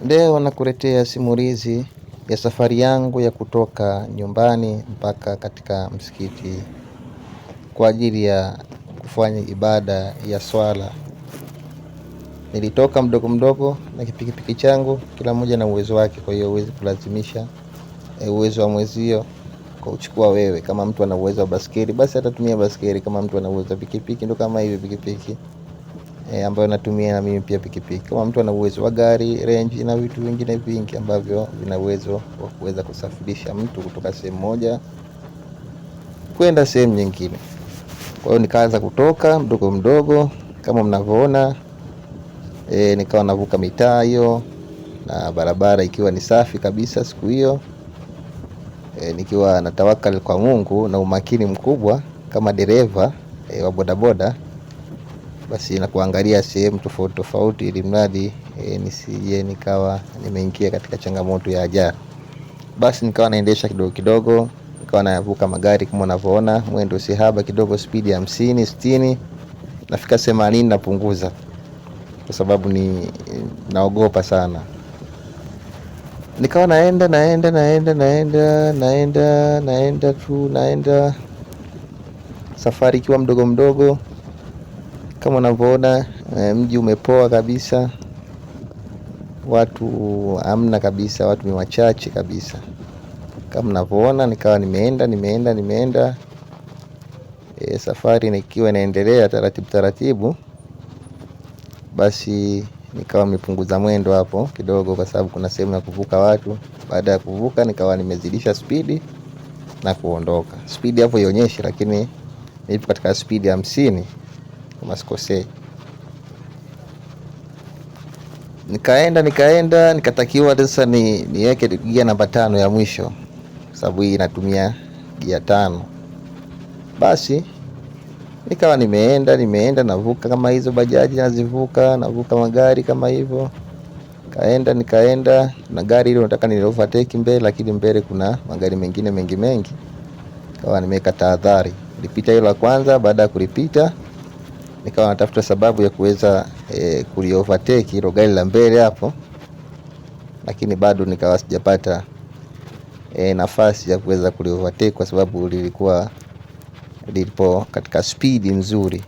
Leo nakuletea simulizi ya safari yangu ya kutoka nyumbani mpaka katika msikiti kwa ajili ya kufanya ibada ya swala. Nilitoka mdogo mdogo na kipikipiki changu, kila mmoja na uwezo wake, kwa hiyo huwezi kulazimisha uwezo wa mwezio kwa uchukua wewe. Kama mtu ana uwezo wa baskeli, basi atatumia baskeli. Kama mtu ana uwezo wa pikipiki, ndio kama hivi pikipiki ambayo natumia na mimi pia pikipiki. Kama mtu ana uwezo wa gari, range na vitu vingine vingi ambavyo vina uwezo wa kuweza kusafirisha mtu kutoka sehemu moja kwenda sehemu nyingine. Kwa hiyo nikaanza kutoka mdogo mdogo kama mnavyoona, nikawa navuka mitaa hiyo na barabara ikiwa ni safi kabisa siku hiyo, nikiwa natawakal kwa Mungu na umakini mkubwa kama dereva wa bodaboda. Basi na kuangalia sehemu tofauti tofauti ili mradi nisije nikawa nimeingia katika changamoto ya ajali. Basi nikawa naendesha kidogo kidogo, nikawa navuka magari kama unavyoona, mwendo sihaba kidogo, speed ya 50 60, nafika 80 napunguza kwa sababu ni naogopa sana. Nikawa naenda safari ikiwa mdogo mdogo. Kama unavyoona, mji umepoa kabisa, watu hamna kabisa, watu ni wachache kabisa. Kama unavyoona, nikawa nimeenda safari nikiwa inaendelea taratibu. Basi nikawa nimepunguza mwendo hapo kidogo kwa sababu kuna sehemu ya kuvuka watu. Baada ya kuvuka nikawa nimezidisha speed na kuondoka. Speed hapo ionyeshi, lakini nipo katika speed ya 50 kama sikosei. Nikaenda nikatakiwa sasa niweke gia namba 5 ya mwisho, sababu hii inatumia gia 5. Basi nikawa nimeenda navuka kama hizo bajaji navuka magari kama hivyo. Nikaenda na gari ile nataka ni overtake mbele, lakini mbele kuna magari mengine mengi. Kawa nimeweka tahadhari. Nilipita hilo la kwanza, baada ya kulipita nikawa natafuta sababu ya kuweza overtake hilo gari la mbele hapo, lakini bado nikawa sijapata nafasi ya kuweza overtake kwa sababu lilipo katika speed nzuri.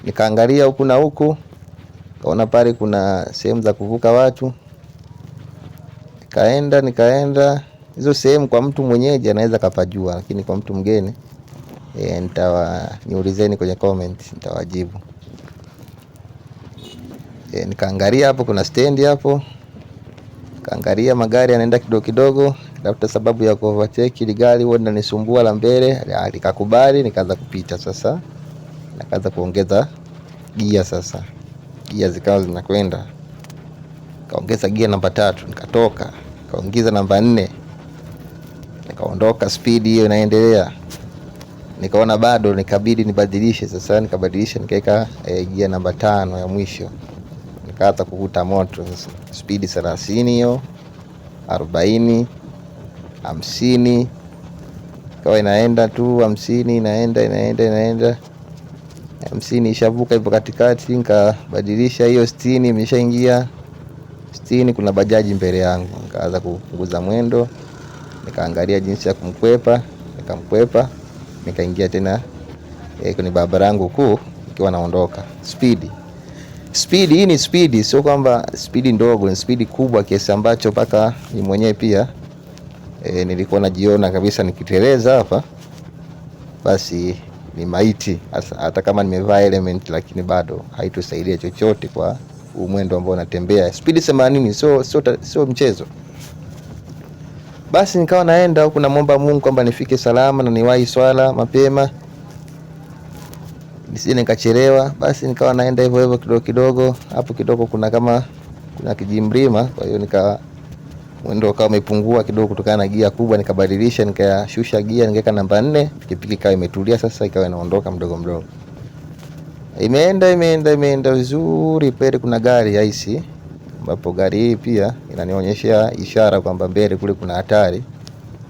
Nikaangalia huku na huku, kaona pale kuna sehemu za kuvuka watu. Nikaenda hizo sehemu kwa mtu mwenyeji anaweza kapajua, lakini kwa mtu mgeni niulizeni kwenye comment, nitawajibu. Nikaangalia hapo kuna stand hapo, kaangalia magari yanaenda kidogo kidogo, tafuta sababu ya overtake ile gari huenda nisumbua la mbele. Nikakubali, nikaanza kupita sasa, nikaanza kuongeza gia sasa. Gia zikawa zinakwenda, kaongeza gia namba 3, nikatoka, kaongeza namba 4, nikaondoka. Speed hiyo inaendelea, nikaona bado, nikabidi nibadilishe sasa. Nikabadilisha nikaweka gia namba 5 ya mwisho. Nikaanza kuvuta moto sasa, speed 30 hiyo, 40, 50, kawa inaenda tu 50, inaenda 50 ishavuka hivyo katikati. Nikabadilisha hiyo 60, imeshaingia 60, kuna bajaji mbele yangu. Nikaanza kupunguza mwendo, nikaangalia jinsi ya kumkwepa, nikamkwepa, nikaingia tena kwenye barabara yangu kuu nikiwa naondoka. Speed hii ni speed, sio kwamba speed ndogo, ni speed kubwa kiasi ambacho paka ni mwenyewe pia nilikuwa najiona kabisa nikiteleza hapa basi ni maiti. Hata kama nimevaa element, lakini bado haitusaidia chochote kwa mwendo ambao natembea. Speed 80 sio mchezo. Basi nikawa naenda huku namuomba Mungu kwamba nifike salama na niwahi swala mapema, nisije nikachelewa. Basi nikawa naenda hivyo kidogo kidogo. Hapo kidogo kuna kijimlima, kwa hiyo mwendo kama umepungua kidogo kutokana na gia kubwa. Nikabadilisha, nikashusha gia, nikaweka namba 4. Pikipiki ikawa imetulia sasa, ikawa inaondoka mdogo mdogo. Imeenda vizuri. Pale kuna gari haisi, ambapo gari hii pia inanionyesha ishara kwamba mbele kule kuna hatari,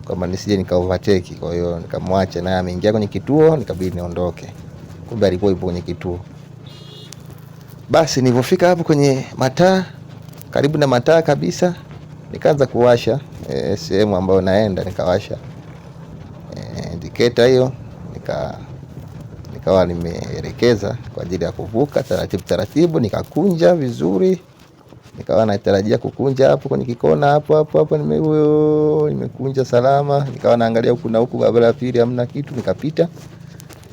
kwamba nisije nika overtake. Kwa hiyo nikamwacha naye ameingia kwenye kituo, nikabidi niondoke. Kumbe alikuwa yupo kwenye kituo. Basi nilipofika hapo kwenye mataa, karibu na mataa kabisa, nikaanza kuwasha sehemu ambayo naenda, nikawasha indicator hiyo, nikawa nimeelekeza kwa ajili ya kuvuka taratibu, nikakunja vizuri, nikawa natarajia kukunja hapo kwenye kikona hapo nimekunja salama, nikawa naangalia huku na huku, barabara ya pili hamna kitu, nikapita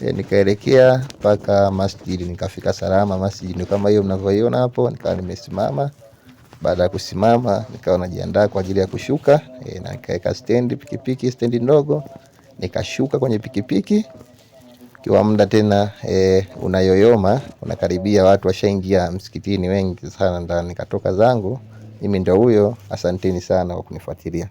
nikaelekea mpaka masjidi, nikafika salama masjidi. Ndio kama hiyo mnavyoiona hapo, nikawa nimesimama. Baada ya kusimama, nikawa najiandaa kwa ajili ya kushuka na nikaweka pikipiki stendi ndogo, nikashuka kwenye pikipiki. Kwa muda tena unayoyoma, unakaribia, watu washaingia msikitini wengi sana ndani. Nikatoka zangu, mimi ndio huyo. Asanteni sana kwa kunifuatilia.